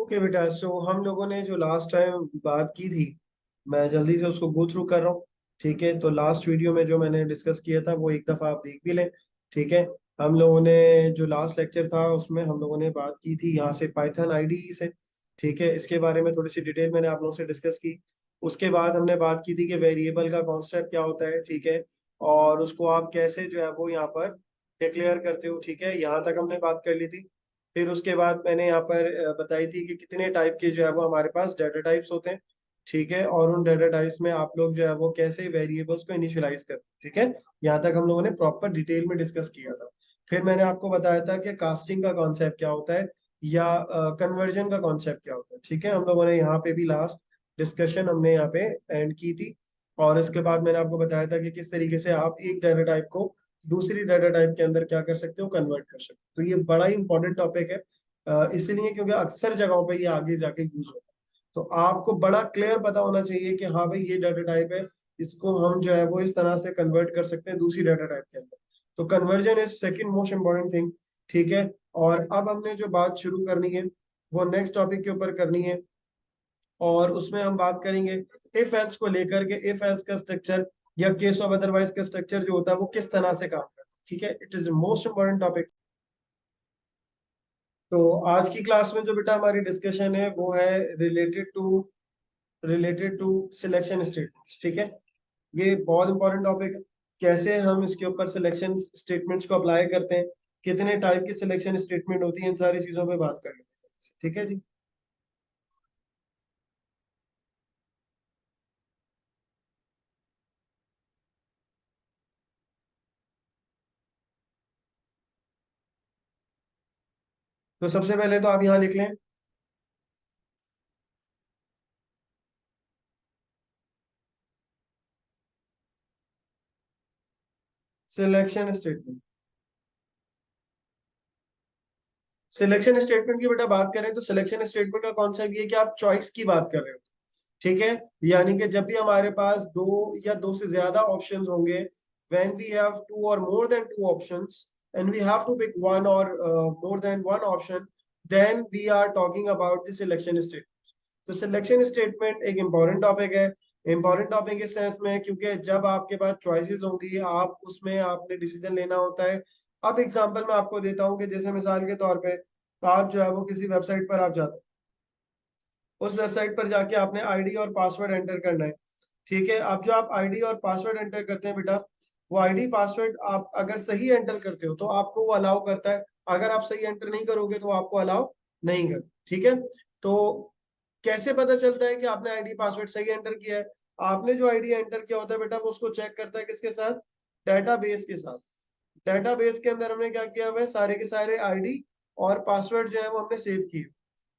Okay बेटा, सो हम लोगों ने जो लास्ट टाइम बात की थी, मैं जल्दी से उसको गो थ्रू कर रहा हूँ। ठीक है, तो लास्ट वीडियो में जो मैंने डिस्कस किया था वो एक दफा आप देख भी लें। ठीक है। हम लोगों ने जो लास्ट लेक्चर था उसमें हम लोगों ने बात की थी यहाँ से पाइथन आईडीई से। ठीक है, इसके बारे में थोड़ी सी डिटेल मैंने आप लोगों से डिस्कस की। उसके बाद हमने बात की थी कि वेरिएबल का कॉन्सेप्ट क्या होता है। ठीक है, और उसको आप कैसे जो है वो यहाँ पर डिक्लेयर करते हो। ठीक है, यहाँ तक हमने बात कर ली थी। फिर उसके बाद मैंने यहाँ पर बताई थी कि कितने टाइप के जो है वो हमारे पास डाटा टाइप्स होते हैं। ठीक है, और उन डाटा टाइप्स में आप लोग जो है वो कैसे वेरिएबल्स को इनिशियलाइज करते हैं। ठीक है, यहाँ तक हम लोगों ने प्रॉपर डिटेल में डिस्कस किया था। फिर मैंने आपको बताया था कि कास्टिंग का कॉन्सेप्ट क्या होता है या कन्वर्जन का कॉन्सेप्ट क्या होता है। ठीक है, हम लोगों ने यहाँ पे भी लास्ट डिस्कशन हमने यहाँ पे एंड की थी। और इसके बाद मैंने आपको बताया था कि किस तरीके से आप एक डाटा टाइप को दूसरी डाटा टाइप के अंदर क्या कर सकते हो, कन्वर्ट कर सकते हो। तो ये बड़ा ही इंपॉर्टेंट टॉपिक है, इसलिए क्योंकि अक्सर जगहों पे ये आगे जाके यूज होता है। तो आपको बड़ा क्लियर पता होना चाहिए कि हाँ भाई ये डाटा टाइप है, इसको हम जो है वो इस तरह से कन्वर्ट कर सकते हैं दूसरी डाटा टाइप के अंदर। तो conversion is second most important thing. ठीक है, और अब हमने जो बात शुरू करनी है वो नेक्स्ट टॉपिक के ऊपर करनी है। और उसमें हम बात करेंगे इफ एल्स को लेकर के, इफ एल्स का स्ट्रक्चर या केस ऑफ अदरवाइज का स्ट्रक्चर जो होता है वो किस तरह से काम करता है। ठीक है, it is most important topic. तो आज की क्लास में जो बेटा हमारी डिस्कशन है वो है रिलेटेड टू सिलेक्शन स्टेटमेंट्स। ठीक है, ये बहुत इंपॉर्टेंट टॉपिक है। कैसे हम इसके ऊपर सिलेक्शन स्टेटमेंट्स को अप्लाई करते हैं, कितने टाइप की सिलेक्शन स्टेटमेंट होती है, इन सारी चीजों पे बात कर लेते हैं। ठीक है जी। तो सबसे पहले तो आप यहाँ लिख लें सिलेक्शन स्टेटमेंट। सिलेक्शन स्टेटमेंट की बेटा बात करें तो सिलेक्शन स्टेटमेंट का कॉन्सेप्ट ये है कि आप चॉइस की बात कर रहे हो। ठीक है, यानी कि जब भी हमारे पास दो या दो से ज्यादा ऑप्शंस होंगे, when we have two or more than two options and we have to pick one or more than one option, then we are talking about the selection statement. तो सिलेक्शन स्टेटमेंट एक important topic है। Important topic इस sense में क्योंकि जब आपके पास choices होंगी आप उसमें आपने डिसीजन लेना होता है। अब एग्जांपल मैं आपको देता हूँ कि जैसे मिसाल के तौर पे आप जो है वो किसी वेबसाइट पर आप जाते हैं, उस वेबसाइट पर जाके आपने आईडी और पासवर्ड एंटर करना है। ठीक है, अब जो आप आईडी और पासवर्ड एंटर करते हैं बेटा, वो आईडी पासवर्ड आप अगर सही एंटर करते हो तो आपको वो अलाउ करता है। अगर आप सही एंटर नहीं करोगे तो वो आपको अलाउ नहीं कर। ठीक है, तो कैसे पता चलता है कि आपने आईडी पासवर्ड सही एंटर किया है? आपने जो आईडी एंटर किया होता है बेटा वो उसको चेक करता है किसके साथ, डेटाबेस के साथ। डेटाबेस के अंदर हमने क्या किया हुआ है, सारे के सारे आईडी और पासवर्ड जो है वो हमने सेव किए।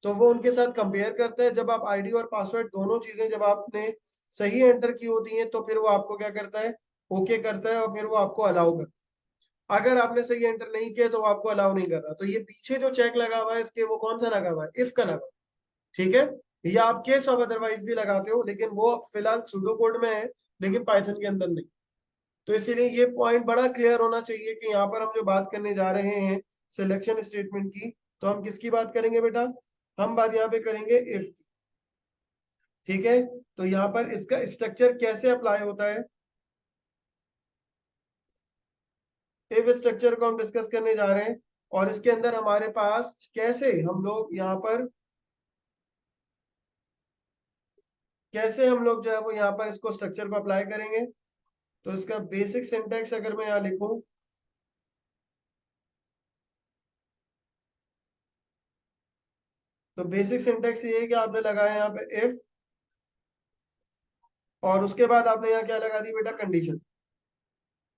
तो वो उनके साथ कंपेयर करता है। जब आप आईडी और पासवर्ड दोनों चीजें जब आपने सही एंटर की होती हैं तो फिर वो आपको क्या करता है, ओके करता है और फिर वो आपको अलाउ करता है। अगर आपने सही एंटर नहीं किया तो वो आपको अलाउ नहीं कर रहा। तो ये पीछे जो चेक लगा हुआ है इसके, वो कौन सा लगा हुआ है, इफ का लगा हुआ है। ठीक है, या आप केस ऑफ अदरवाइज भी लगाते हो लेकिन वो फिलहाल सूडो कोड में है, लेकिन पाइथन के अंदर नहीं। तो इसीलिए ये पॉइंट बड़ा क्लियर होना चाहिए कि यहाँ पर हम जो बात करने जा रहे हैं सिलेक्शन स्टेटमेंट की, तो हम किसकी बात करेंगे बेटा, हम बात यहाँ पे करेंगे इफ। ठीक है, तो यहाँ पर इसका स्ट्रक्चर कैसे अप्लाई होता है, इफ स्ट्रक्चर को हम डिस्कस करने जा रहे हैं। और इसके अंदर हमारे पास कैसे हम लोग यहाँ पर, कैसे हम लोग जो है वो यहाँ पर इसको स्ट्रक्चर को अप्लाई करेंगे। तो इसका बेसिक सिंटेक्स अगर मैं यहाँ लिखूं, तो बेसिक सिंटेक्स ये है कि आपने लगाया यहाँ पे इफ, और उसके बाद आपने यहाँ क्या लगा दी बेटा, कंडीशन।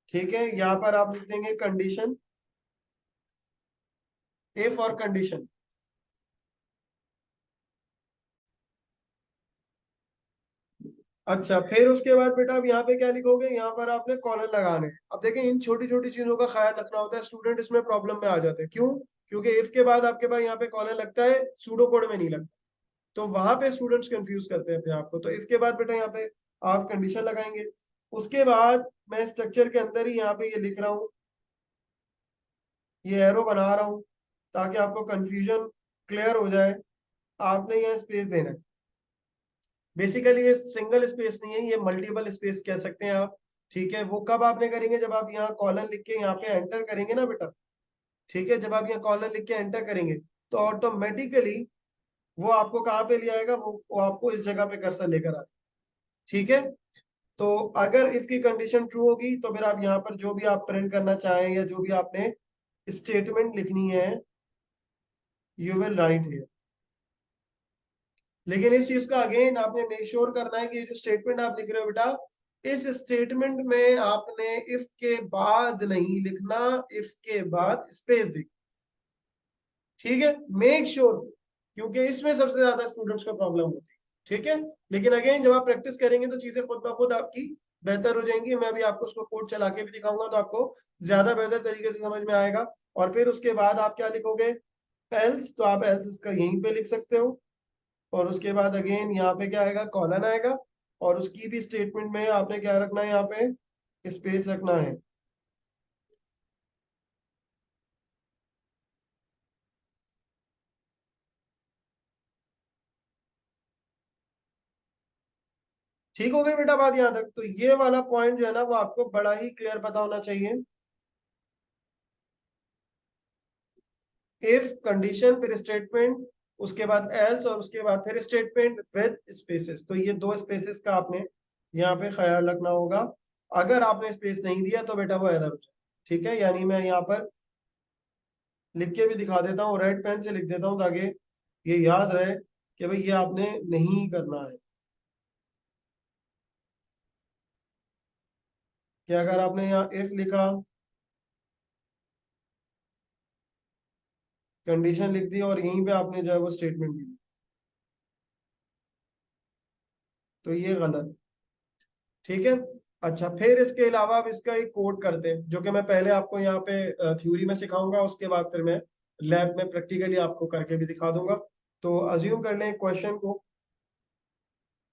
ठीक है, यहाँ पर आप लिख देंगे कंडीशन, इफ और कंडीशन। अच्छा, फिर उसके बाद बेटा अब यहाँ पे क्या लिखोगे, यहाँ पर आपने कॉलन लगाने हैं। अब देखें इन छोटी छोटी चीजों का ख्याल रखना होता है, स्टूडेंट इसमें प्रॉब्लम में आ जाते हैं। क्यों? क्योंकि इफ के बाद आपके पास यहाँ पे कॉलन लगता है, सूडो कोड में नहीं लगता। तो वहां पे स्टूडेंट्स कंफ्यूज करते हैं अपने आप को। तो इफ के बाद बेटा यहाँ पे आप कंडीशन लगाएंगे। उसके बाद मैं स्ट्रक्चर के अंदर ही यहाँ पे ये लिख रहा हूँ, ये एरो बना रहा हूँ ताकि आपको कंफ्यूजन क्लियर हो जाए। आपने यहाँ स्पेस देना है। बेसिकली ये सिंगल स्पेस नहीं है, ये मल्टीपल स्पेस कह सकते हैं आप। ठीक है, वो कब आपने करेंगे, जब आप यहाँ कॉलन लिख के यहाँ पे एंटर करेंगे ना बेटा। ठीक है, जब आप यहाँ कॉलन लिख के एंटर करेंगे तो ऑटोमेटिकली वो आपको कहाँ पे ले आएगा, वो आपको इस जगह पे कर्सर लेकर आ। ठीक है, तो अगर इसकी कंडीशन ट्रू होगी तो फिर आप यहाँ पर जो भी आप प्रिंट करना चाहें या जो भी आपने स्टेटमेंट लिखनी है, यू विल राइट हियर। लेकिन इस चीज का अगेन आपने मेक श्योर करना है कि ये जो स्टेटमेंट आप लिख रहे हो बेटा, इस स्टेटमेंट में आपने इफ के बाद नहीं लिखना, इफ के बाद स्पेस दिख। ठीक है, मेक श्योर, क्योंकि इसमें सबसे ज्यादा स्टूडेंट्स को प्रॉब्लम होती है। ठीक है, लेकिन अगेन जब आप प्रैक्टिस करेंगे तो चीजें खुद ब खुद आपकी बेहतर हो जाएंगी। मैं अभी आपको उसको कोड चला के भी दिखाऊंगा तो आपको ज्यादा बेहतर तरीके से समझ में आएगा। और फिर उसके बाद आप क्या लिखोगे, एल्स, तो आप एल्स इसका यहीं पे लिख सकते हो। और उसके बाद अगेन यहाँ पे क्या आएगा, कॉलन आएगा। और उसकी भी स्टेटमेंट में आपने क्या रखना है, यहाँ पे स्पेस रखना है। ठीक हो गई बेटा बात यहाँ तक? तो ये वाला पॉइंट जो है ना वो आपको बड़ा ही क्लियर पता होना चाहिए। इफ कंडीशन फिर स्टेटमेंट, उसके बाद एल्स, और उसके बाद फिर स्टेटमेंट विद स्पेसेस। तो ये दो स्पेसेस का आपने यहाँ पे ख्याल रखना होगा। अगर आपने स्पेस नहीं दिया तो बेटा वो एरर हो जाए। ठीक है, यानी मैं यहाँ पर लिख के भी दिखा देता हूँ, रेड पेन से लिख देता हूँ ताकि ये याद रहे कि भाई ये आपने नहीं करना है। कि अगर आपने यहाँ इफ लिखा, कंडीशन लिख दी और यहीं पे आपने जो है वो स्टेटमेंट दी, तो ये गलत। ठीक है, अच्छा फिर इसके अलावा अब इसका एक कोड करते हैं जो कि मैं पहले आपको यहाँ पे थ्योरी में सिखाऊंगा, उसके बाद फिर मैं लैब में प्रैक्टिकली आपको करके भी दिखा दूंगा। तो अज्यूम कर लें क्वेश्चन को,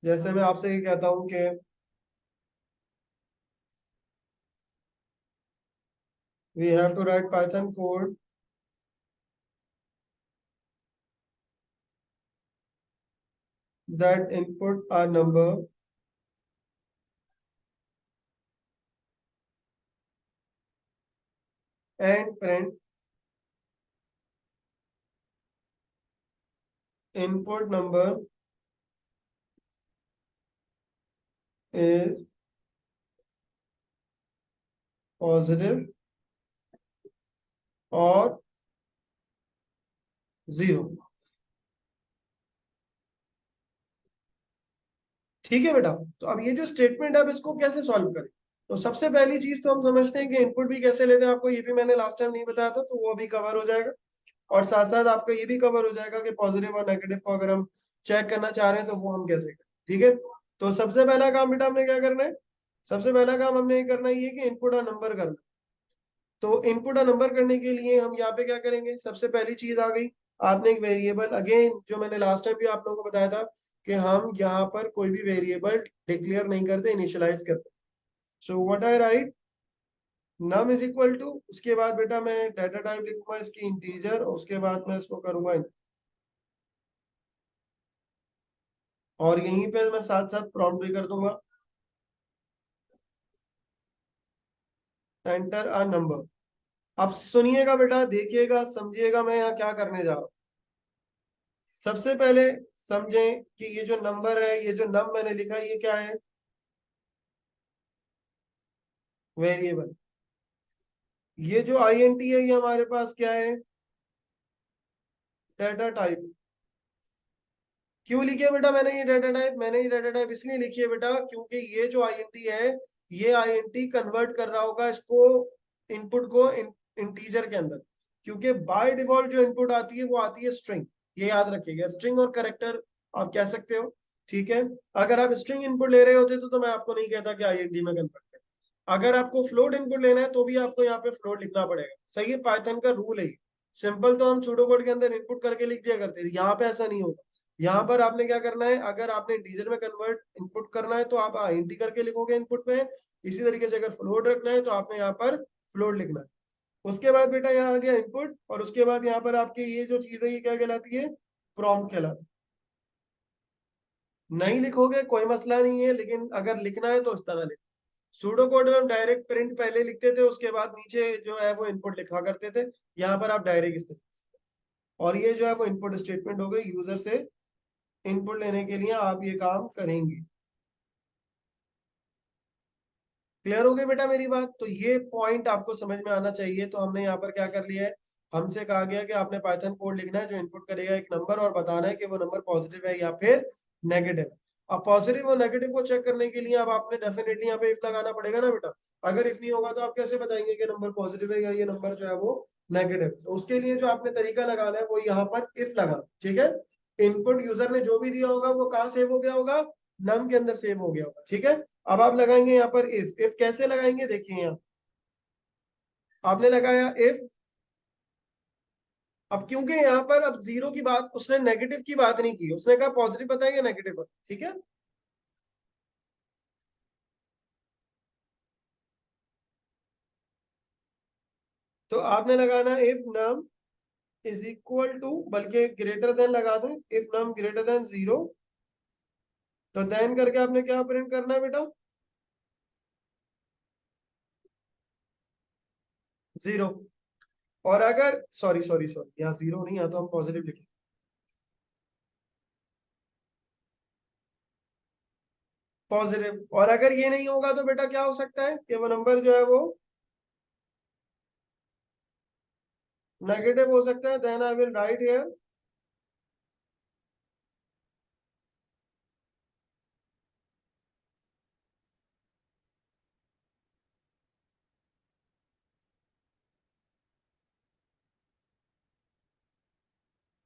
जैसे मैं आपसे ये कहता हूँ कि we have to write Python code that input a number and print input number is positive or zero. ठीक है बेटा, तो अब ये जो स्टेटमेंट है अब इसको कैसे सॉल्व करें। तो सबसे पहली चीज तो हम समझते हैं कि इनपुट भी कैसे लेते हैं, आपको ये भी मैंने लास्ट टाइम नहीं बताया था तो वो भी कवर हो जाएगा। और साथ साथ आपका ये भी कवर हो जाएगा कि पॉजिटिव और नेगेटिव को अगर हम चेक करना चाह रहे हैं तो वो हम कैसे करें। ठीक है, तो सबसे पहला काम बेटा हमने क्या करना है, सबसे पहला काम हमने ये करना ही है कि इनपुट और नंबर करना। तो इनपुट और नंबर करने के लिए हम यहाँ पे क्या करेंगे, सबसे पहली चीज आ गई, आपने एक वेरिएबल, अगेन जो मैंने लास्ट टाइम भी आप लोगों को बताया था कि हम यहाँ पर कोई भी वेरिएबल डिक्लेयर नहीं करते, इनिशियलाइज करते। So what I write, num is equal to, उसके बाद बेटा मैं डाटा टाइप लिखूंगा इसकी इंटीजर, उसके बाद मैं इसको करूंगा और यहीं पे मैं साथ साथ प्रॉम्प्ट भी कर दूंगा, एंटर अ नंबर। अब सुनिएगा बेटा, देखिएगा, समझिएगा मैं यहाँ क्या करने जा रहा हूँ। सबसे पहले समझें कि ये जो नंबर है, ये जो नम मैंने लिखा है, ये क्या है, वेरिएबल। ये जो आईएनटी है ये हमारे पास क्या है, डाटा टाइप। क्यों लिखी है बेटा मैंने ये डाटा टाइप, मैंने ये डाटा टाइप इसलिए लिखी है बेटा क्योंकि ये जो आईएनटी है, ये आईएनटी कन्वर्ट कर रहा होगा इसको, इनपुट को इंटीजर के अंदर। क्योंकि बाय डिफॉल्ट जो इनपुट आती है वो आती है स्ट्रिंग, ये याद रखिएगा, स्ट्रिंग और करेक्टर आप कह सकते हो। ठीक है, अगर आप स्ट्रिंग इनपुट ले रहे होते तो मैं आपको नहीं कहता कि आईएनटी में कन्वर्ट करें। अगर आपको फ्लोट इनपुट लेना है तो भी आपको यहाँ पे फ्लोट लिखना पड़ेगा। सही है, पाइथन का रूल है। सिंपल तो हम सूडो कोड के अंदर इनपुट करके लिख दिया करते थे, यहाँ पे ऐसा नहीं होगा। यहाँ पर आपने क्या करना है, अगर आपने इंटीजर में कन्वर्ट इनपुट करना है तो आप इंटी करके लिखोगे इनपुट में। इसी तरीके से अगर फ्लोट रखना है तो आपने यहाँ पर फ्लोट लिखना है। उसके बाद बेटा यहाँ आ गया इनपुट, और उसके बाद यहाँ पर आपकी ये जो चीज है ये क्या कहलाती है, प्रॉम्प्ट कहलाती है। नहीं लिखोगे कोई मसला नहीं है, लेकिन अगर लिखना है तो इस तरह लिखो। सूडो कोड में हम डायरेक्ट प्रिंट पहले लिखते थे, उसके बाद नीचे जो है वो इनपुट लिखा करते थे। यहाँ पर आप डायरेक्ट इस तरीके से, और ये जो है वो इनपुट स्टेटमेंट हो गई, यूजर से इनपुट लेने के लिए आप ये काम करेंगे। क्लियर हो गई बेटा मेरी बात? तो ये पॉइंट आपको समझ में आना चाहिए। तो हमने यहाँ पर क्या कर लिया है, हमसे कहा गया कि आपने पाइथन कोड लिखना है जो इनपुट करेगा एक नंबर, और बताना है कि वो नंबर पॉजिटिव है या फिर नेगेटिव है। अब पॉजिटिव और नेगेटिव को चेक करने के लिए अब आपने डेफिनेटली यहाँ पे इफ लगाना पड़ेगा ना बेटा। अगर इफ नहीं होगा तो आप कैसे बताएंगे कि नंबर पॉजिटिव है या ये नंबर जो है वो नेगेटिव? तो उसके लिए जो आपने तरीका लगाना है वो यहाँ पर इफ लगा, ठीक है। इनपुट यूजर ने जो भी दिया होगा वो कहाँ सेव हो गया होगा, नम के अंदर सेव हो गया होगा, ठीक है। अब आप लगाएंगे यहाँ पर इफ कैसे लगाएंगे, देखिए यहाँ आपने लगाया इफ। अब क्योंकि यहाँ पर अब जीरो की बात, उसने नेगेटिव की बात नहीं की, उसने कहा पॉजिटिव बताएंगे नेगेटिव बताएं, ठीक है। तो आपने लगाना if num is equal to, बल्कि ग्रेटर देन लगा दें, if num greater than zero. तो देन करके आपने क्या प्रिंट करना है बेटा, जीरो। और अगर सॉरी सॉरी सॉरी, यहाँ जीरो नहीं, यहाँ तो हम पॉजिटिव लिखें। पॉजिटिव, और अगर ये नहीं होगा तो बेटा क्या हो सकता है कि वो नंबर जो है वो नेगेटिव हो सकता है। Then I will write here,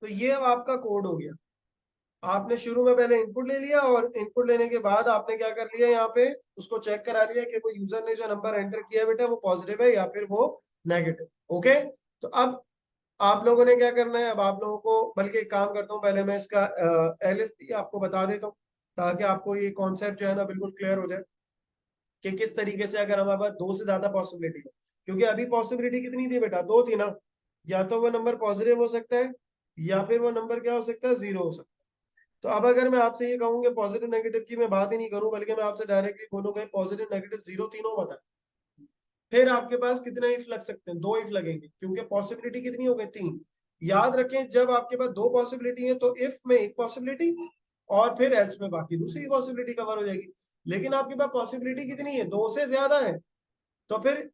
तो ये अब आपका कोड हो गया। आपने शुरू में पहले इनपुट ले लिया, और इनपुट लेने के बाद आपने क्या कर लिया, यहाँ पे उसको चेक करा लिया कि वो यूजर ने जो नंबर एंटर किया बेटा वो पॉजिटिव है या फिर वो नेगेटिव। ओके। तो अब आप लोगों ने क्या करना है, अब आप लोगों को, बल्कि एक काम करता हूँ, पहले मैं इसका एलिफ भी आपको बता देता हूँ, ताकि आपको ये कॉन्सेप्ट जो है ना बिल्कुल क्लियर हो जाए कि किस तरीके से अगर हमारे पास दो से ज्यादा पॉसिबिलिटी हो। क्योंकि अभी पॉसिबिलिटी कितनी थी बेटा, दो थी ना। या तो वो नंबर पॉजिटिव हो सकता है, या फिर वो नंबर क्या हो सकता है, जीरो हो सकता है। तो अब अगर मैं आपसे ये कहूँ कि पॉजिटिव नेगेटिव की मैं बात ही नहीं करूं, बल्कि मैं आपसे डायरेक्टली बोलूंगा पॉजिटिव नेगेटिव जीरो तीनों बता, फिर आपके पास कितने इफ लग सकते हैं, दो इफ लगेंगे, क्योंकि पॉसिबिलिटी कितनी हो गई, तीन। याद रखें जब आपके पास दो पॉसिबिलिटी है तो इफ में एक पॉसिबिलिटी, और फिर एल्स में बाकी दूसरी पॉसिबिलिटी कवर हो जाएगी। लेकिन आपके पास पॉसिबिलिटी कितनी है, दो से ज्यादा है, तो फिर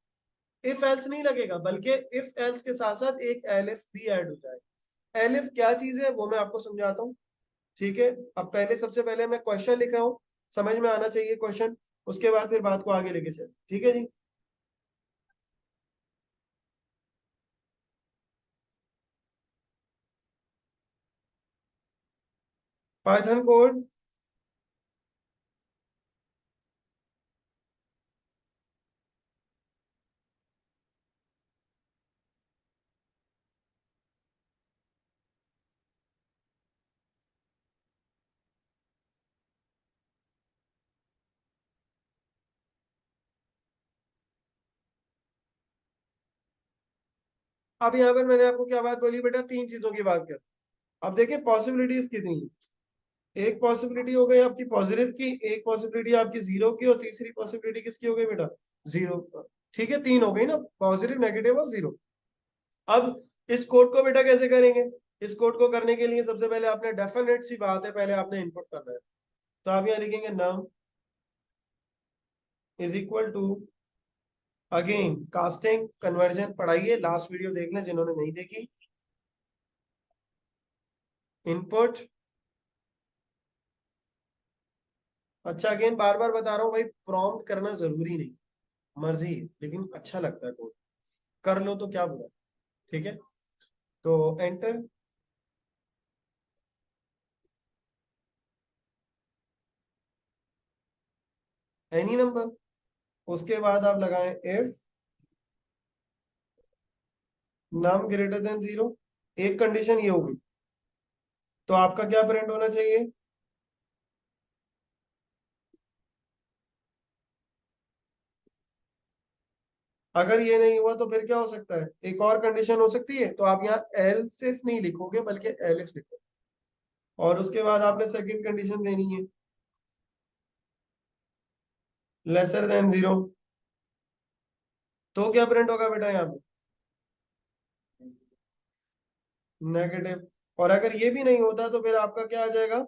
इफ एल्स नहीं लगेगा, बल्कि इफ एल्स के साथ साथ एक एलिफ भी ऐड हो जाएगा। एलिफ क्या चीज है वो मैं आपको समझाता हूँ, ठीक है। अब पहले, सबसे पहले मैं क्वेश्चन लिख रहा हूँ, समझ में आना चाहिए क्वेश्चन, उसके बाद फिर बात को आगे लेके चल, ठीक है जी। पाइथन कोड, अब यहाँ पर मैंने आपको क्या बात बोली बेटा, तीन चीजों की बात कर। अब देखिए पॉसिबिलिटीज कितनी है, एक पॉसिबिलिटी हो गई आपकी पॉजिटिव की, एक पॉसिबिलिटी आपकी जीरो की, और तीसरी पॉसिबिलिटी किसकी हो गई बेटा, जीरो। ठीक है, तीन हो गई ना, पॉजिटिव नेगेटिव और जीरो। अब इस कोड को बेटा कैसे करेंगे, इस कोड को करने के लिए सबसे पहले आपने, डेफिनेट सी बात है, पहले आपने इनपुट करना है। तो आप यहाँ लिखेंगे num is equal to, again casting conversion पढ़ाइए, लास्ट वीडियो देख लें जिन्होंने नहीं देखी। इनपुट, अच्छा अगेन बार बार बता रहा हूँ भाई, प्रॉम्प्ट करना जरूरी नहीं, मर्जी है, लेकिन अच्छा लगता है कोड, कर लो तो क्या बुरा, ठीक है। तो एंटर, एनी नंबर, उसके बाद आप लगाएं if num greater than zero. एक कंडीशन ये होगी, तो आपका क्या प्रिंट होना चाहिए, अगर ये नहीं हुआ तो फिर क्या हो सकता है, एक और कंडीशन हो सकती है, तो आप यहाँ एल सिर्फ नहीं लिखोगे बल्कि एलिफ लिखोगे। और उसके बाद आपने सेकंड कंडीशन देनी है लेसर देन 0। तो क्या प्रिंट होगा बेटा यहाँ पे? नेगेटिव। और अगर ये भी नहीं होता तो फिर आपका क्या आ जाएगा?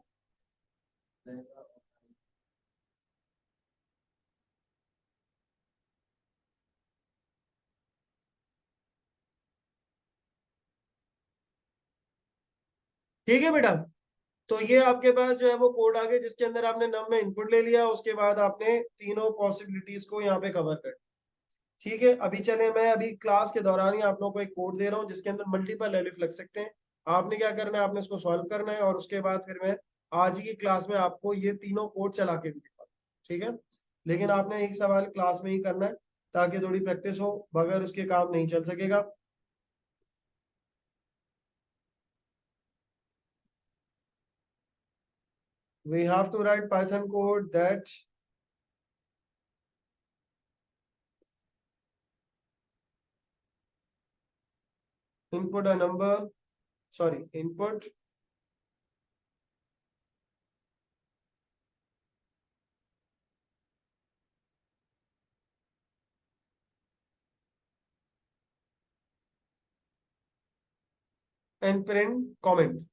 ठीक है बेटा। तो ये आपके पास जो है वो कोड आ गया जिसके अंदर आपने नम में इनपुट ले लिया, उसके बाद आपने तीनों पॉसिबिलिटीज को यहाँ पे कवर कर। ठीक है, अभी चले, मैं अभी क्लास के दौरान ही आप लोगों को एक कोड दे रहा हूँ जिसके अंदर मल्टीपल एलिफ लग सकते हैं। आपने क्या करना है, आपने इसको सॉल्व करना है और उसके बाद फिर मैं आज की क्लास में आपको ये तीनों कोड चला के भी दिखा। ठीक है, लेकिन आपने एक सवाल क्लास में ही करना है ताकि थोड़ी प्रैक्टिस हो, बगैर उसके काम नहीं चल सकेगा। We have to write Python code that input a number, sorry, input and print comment।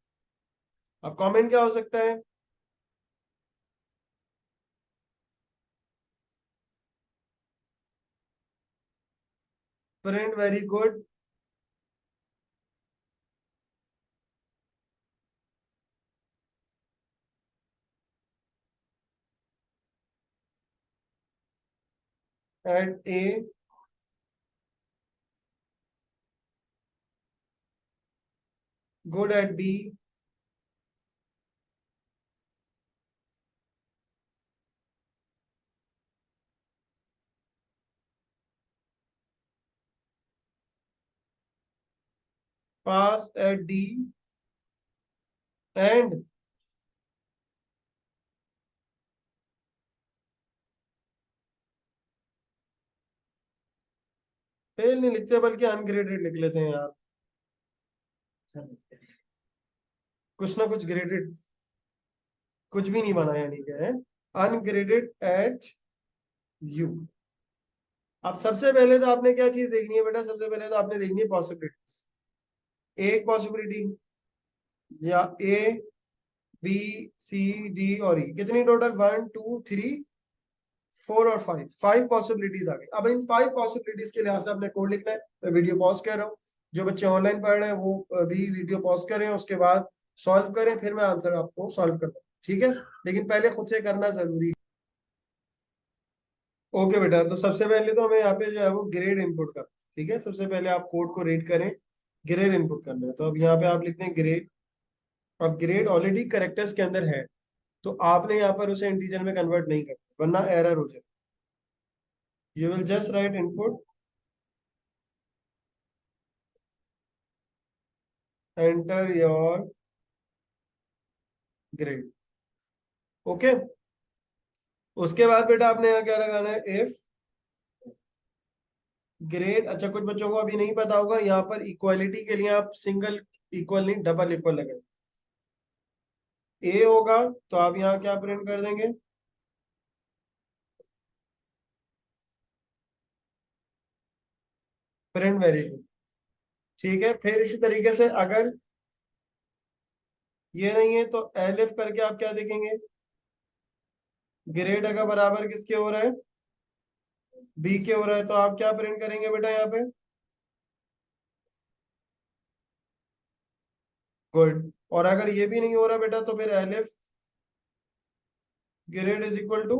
अब comment क्या हो सकता है? Print very good at A, good at B, pass at D, and fail नहीं लिखते बल्कि अनग्रेडेड लिख लेते हैं यार, कुछ ना कुछ ग्रेडेड, कुछ भी नहीं बनाया नहीं गया है। Ungraded at you. अब सबसे पहले तो आपने क्या चीज देखनी है बेटा? सबसे पहले तो आपने देखनी है पॉसिबिलिटीज। एक पॉसिबिलिटी या ए, बी, सी, डी और ई, कितनी टोटल? 1 2 3 4 और 5, 5 पॉसिबिलिटीज आ गई। अब इन 5 पॉसिबिलिटीज के लिहाज से आपने कोड लिखना है। मैं वीडियो पॉज कर रहा हूँ, जो बच्चे ऑनलाइन पढ़ रहे हैं वो भी वीडियो पॉज करें, उसके बाद सॉल्व करें, फिर मैं आंसर आपको सॉल्व करता हूँ। ठीक है, लेकिन पहले खुद से करना जरूरी है। ओके बेटा, तो सबसे पहले तो हमें यहाँ पे जो है वो ग्रेड इनपुट करना है। ठीक है, सबसे पहले आप कोड को रीड करें, ग्रेड इनपुट करना है। तो अब यहाँ पे आप लिखते हैं ग्रेड। अब ग्रेड ऑलरेडी करेक्टर्स के अंदर है, तो आपने यहाँ पर उसे इंटीजर में कन्वर्ट नहीं करना वरना एरर हो जाए। You will just right input, enter your grade. Okay, उसके बाद बेटा आपने यहाँ क्या लगाना है? इफ ग्रेड, अच्छा कुछ बच्चों को अभी नहीं पता होगा, यहाँ पर इक्वालिटी के लिए आप सिंगल इक्वल नहीं डबल इक्वल लगाए। ए होगा तो आप यहाँ क्या प्रिंट कर देंगे? Print variable. ठीक है, फिर इसी तरीके से अगर ये नहीं है तो एलिफ करके आप क्या देखेंगे? ग्रेड अगर बराबर किसके हो रहा है? बी के हो रहा है, तो आप क्या प्रिंट करेंगे बेटा यहाँ पे? गुड। और अगर ये भी नहीं हो रहा बेटा तो फिर elif grade is equal to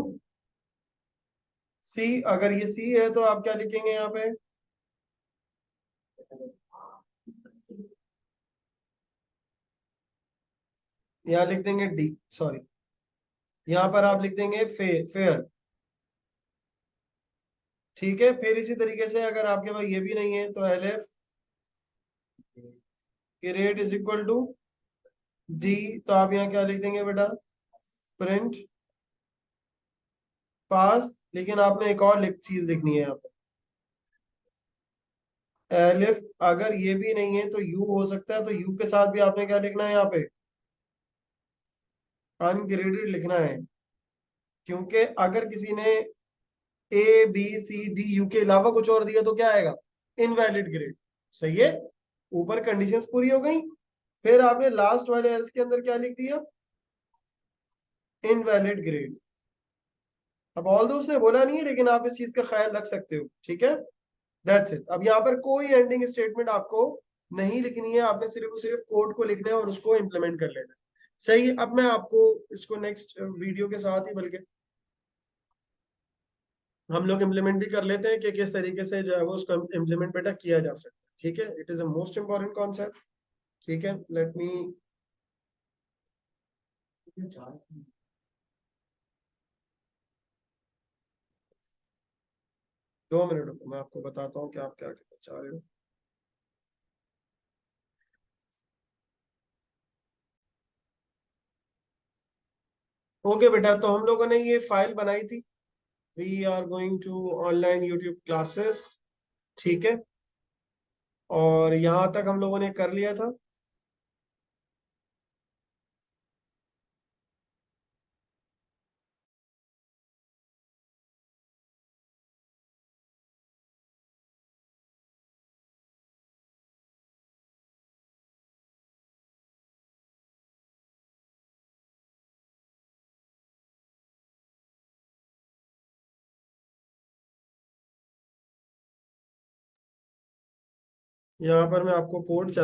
C. अगर ये सी है तो आप क्या लिखेंगे यहाँ पे? यहाँ लिख देंगे डी, सॉरी, यहाँ पर आप लिख देंगे फेयर। ठीक है, फिर इसी तरीके से अगर आपके पास ये भी नहीं है तो elif grade is equal to D. तो आप यहाँ क्या लिख देंगे बेटा? Print pass. लेकिन आपने एक और चीज लिखनी है यहाँ पे, एलिफ अगर ये भी नहीं है तो यू हो सकता है, तो यू के साथ भी आपने क्या लिखना है यहाँ पे? अनग्रेडेड लिखना है, क्योंकि अगर किसी ने ABCDU के अलावा कुछ और दिया तो क्या आएगा? Invalid grade. सही है, ऊपर कंडीशंस पूरी हो गई, फिर आपने लास्ट वाले एल्स के अंदर क्या लिख दिया? Invalid grade. अब ऑल दो उसने बोला नहीं है, लेकिन आप इस चीज का ख्याल रख सकते हो, ठीक है। That's it. अब यहाँ पर कोई एंडिंग स्टेटमेंट आपको नहीं लिखनी है, आपने सिर्फ और सिर्फ कोड को लिखना है और उसको इम्प्लीमेंट कर लेना है। सही है, अब मैं आपको इसको नेक्स्ट वीडियो के साथ ही बल्कि हम लोग इम्प्लीमेंट भी कर लेते हैं कि किस तरीके से जो है वो उसको इम्प्लीमेंट बेटा किया जा सकता है। ठीक है, it is a most important concept. ठीक है, लेट मी 2 मिनट रुको, मैं आपको बताता हूँ कि आप क्या कहना चाह रहे हो। ओके बेटा, तो हम लोगों ने ये फाइल बनाई थी, we are going to online YouTube classes. ठीक है, और यहाँ तक हम लोगों ने कर लिया था। यहाँ पर मैं आपको कोड